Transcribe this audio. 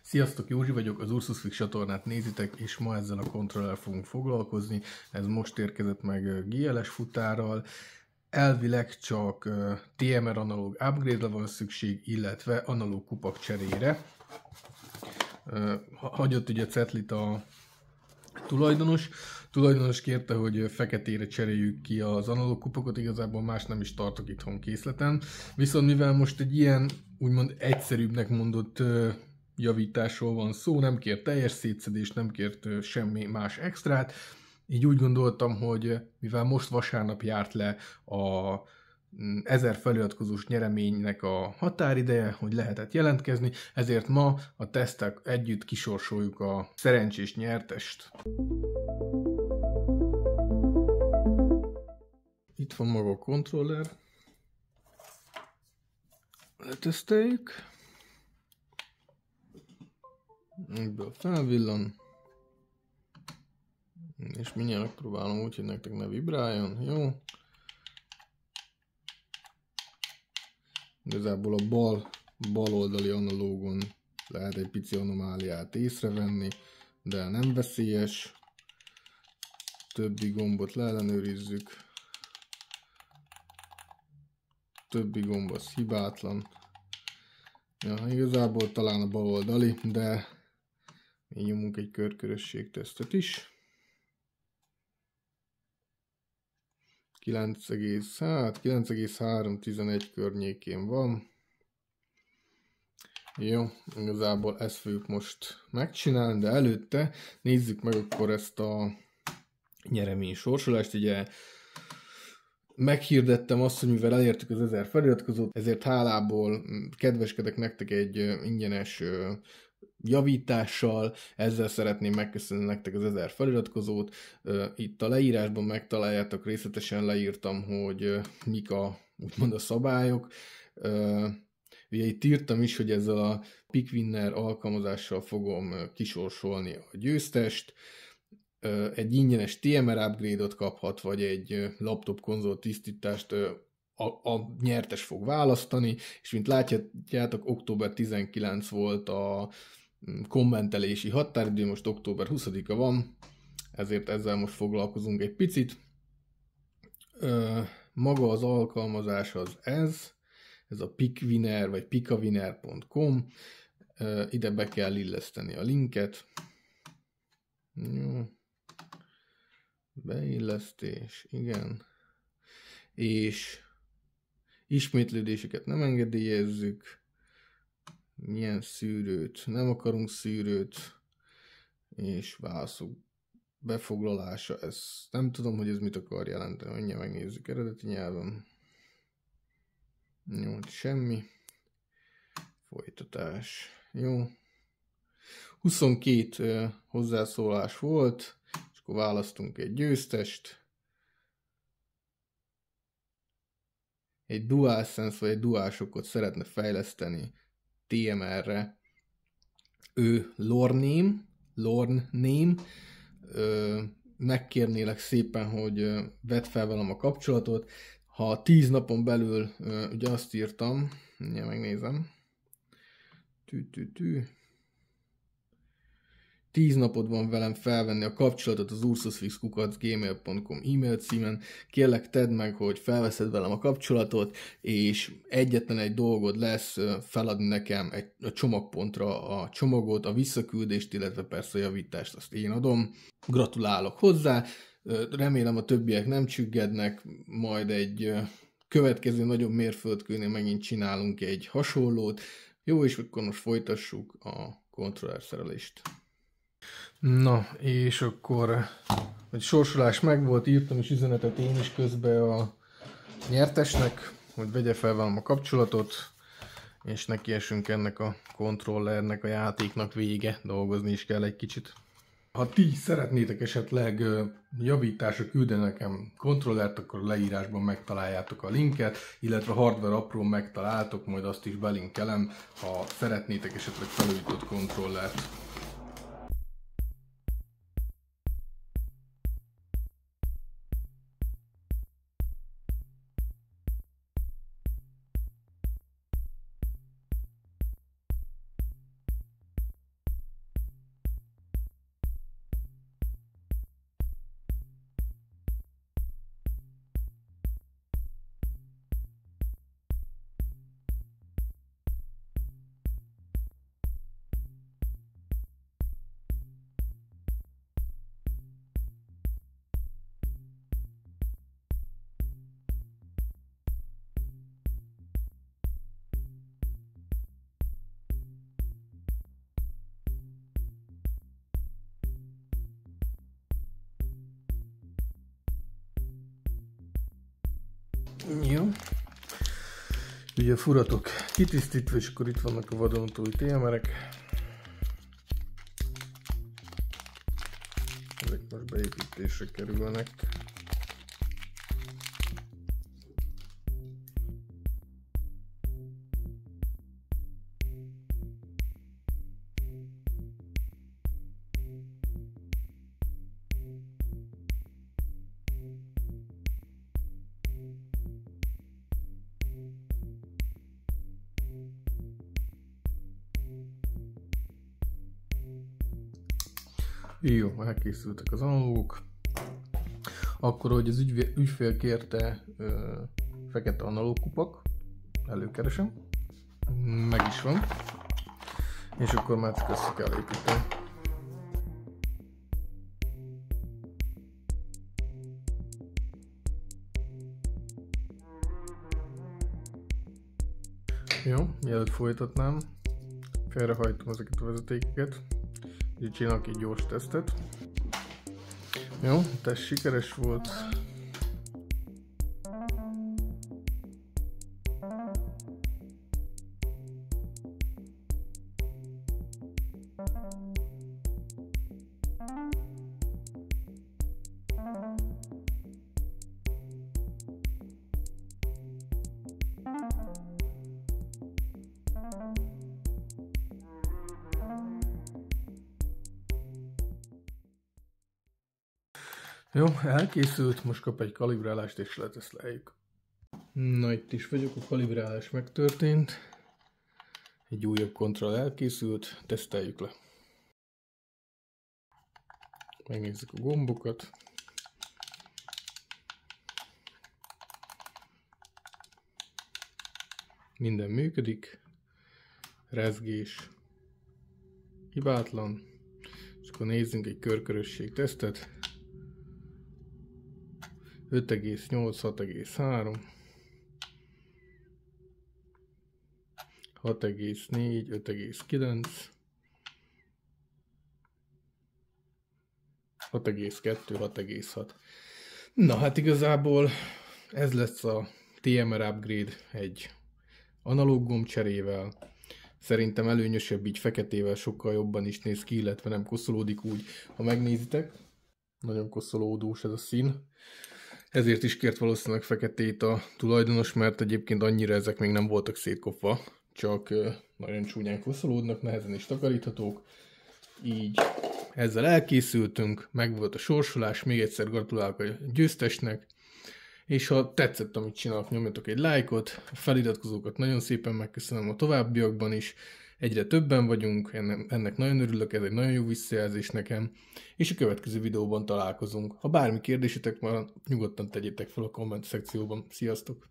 Sziasztok, Józsi vagyok, az Ursusfix csatornát nézitek, és ma ezzel a kontrollal fogunk foglalkozni. Ez most érkezett meg GLS futárral. Elvileg csak TMR analóg upgrade-re van szükség, illetve analóg kupak cserére. Hagyott ugye cetlit a tulajdonos. Tulajdonos kérte, hogy feketére cseréljük ki az analóg kupakat, igazából más nem is tartok itthon készleten. Viszont mivel most egy ilyen úgymond egyszerűbbnek mondott javításról van szó, nem kért teljes szétszedést, nem kért semmi más extrát, így úgy gondoltam, hogy mivel most vasárnap járt le a 1000 feliratkozós nyereménynek a határideje, hogy lehetett jelentkezni, ezért ma a tesztek együtt kisorsoljuk a szerencsés nyertest. Itt van maga a kontroller. Leteszteljük. Ebből felvillan. És mindjárt megpróbálom úgy, hogy nektek ne vibráljon. Jó. Igazából a bal oldali analógon lehet egy pici anomáliát észrevenni, de nem veszélyes. Többi gombot leellenőrizzük. Többi gomb az hibátlan. Ja, igazából talán a bal oldali, de így nyomunk egy körkörösségtesztet is. 9,3-11 környékén van. Jó, igazából ezt fogjuk most megcsinálni, de előtte nézzük meg akkor ezt a nyeremény sorsolást. Ugye meghirdettem azt, hogy mivel elértük az 1000 feliratkozót, ezért hálából kedveskedek nektek egy ingyenes javítással, ezzel szeretném megköszönni nektek az 1000 feliratkozót. Itt a leírásban megtaláljátok, részletesen leírtam, hogy mik úgymond a szabályok. Ugye itt írtam is, hogy ezzel a PickWinner alkalmazással fogom kisorsolni a győztest. Egy ingyenes TMR upgrade-ot kaphat, vagy egy laptop konzol tisztítást a nyertes fog választani, és mint látjátok, október 19 volt a kommentelési határidő, most október 20-a van, ezért ezzel most foglalkozunk egy picit. Maga az alkalmazás az ez a PickWinner, vagy pickawinner.com, ide be kell illeszteni a linket. Jó. Beillesztés, igen. És ismétlődéseket nem engedélyezzük. Milyen szűrőt? Nem akarunk szűrőt. És válaszok befoglalása. Ez nem tudom, hogy ez mit akar jelenteni. Mindjárt megnézzük eredeti nyelven. Jó, semmi. Folytatás. Jó. 22 hozzászólás volt. És akkor választunk egy győztest. Egy DualSense vagy egy DualShockot szeretne fejleszteni TMR-re. Ő Lorname. Megkérnélek szépen, hogy vedd fel velem a kapcsolatot. Ha 10 napon belül, ugye azt írtam, megnézem. 10 napod van velem felvenni a kapcsolatot az ursusfix@gmail.com e-mail címen. Kérlek, tedd meg, hogy felveszed velem a kapcsolatot, és egyetlen egy dolgod lesz feladni nekem a csomagpontra a csomagot, a visszaküldést, illetve persze a javítást azt én adom. Gratulálok hozzá, remélem a többiek nem csüggednek, majd egy következő nagyobb mérföldkőnél megint csinálunk egy hasonlót. Jó, és akkor most folytassuk a kontroller szerelést. Na, és akkor egy sorsolás megvolt, írtam is üzenetet én is közben a nyertesnek, hogy vegye fel velem a kapcsolatot, és nekiesünk ennek a kontrollernek, a játéknak vége, dolgozni is kell egy kicsit. Ha ti szeretnétek esetleg javításra küldeni nekem kontrollert, akkor a leírásban megtaláljátok a linket, illetve hardware aprón megtaláltok, majd azt is belinkelem, ha szeretnétek esetleg felújított kontrollert. Ugye a furatok kitisztítva, és akkor itt vannak a vadonatúj TMR-ek. Ezek most beépítésre kerülnek. Jó, elkészültek az analógok. Akkor, hogy az ügyfél kérte, fekete analóg kupak, előkeresem, meg is van, és akkor már csak össze kell építeni. Jó, mielőtt folytatnám, felrehajtom ezeket a vezetékeket, így csinálok egy gyors tesztet. Jó, a teszt sikeres volt. Jó, elkészült, most kap egy kalibrálást és leteszteljük. Na, itt is vagyok, a kalibrálás megtörtént. Egy újabb kontroll elkészült, teszteljük le. Megnézzük a gombokat. Minden működik. Rezgés hibátlan. És akkor nézzünk egy körkörösség tesztet. 5,8, 6,3, 6,4, 5,9, 6,2, 6,6. Na hát igazából ez lesz a TMR upgrade egy analóg gombcserével. Szerintem előnyösebb, így feketével sokkal jobban is néz ki, illetve nem koszolódik úgy, ha megnézitek. Nagyon koszolódós ez a szín. Ezért is kért valószínűleg feketét a tulajdonos, mert egyébként annyira ezek még nem voltak szétkopva, csak nagyon csúnyán koszolódnak, nehezen is takaríthatók. Így ezzel elkészültünk, meg volt a sorsolás, még egyszer gratulálok a győztesnek, és ha tetszett, amit csinálok, nyomjatok egy lájkot, a feliratkozókat nagyon szépen megköszönöm a továbbiakban is, egyre többen vagyunk, ennek nagyon örülök, ez egy nagyon jó visszajelzés nekem, és a következő videóban találkozunk. Ha bármi kérdésetek van, nyugodtan tegyétek fel a komment szekcióban. Sziasztok!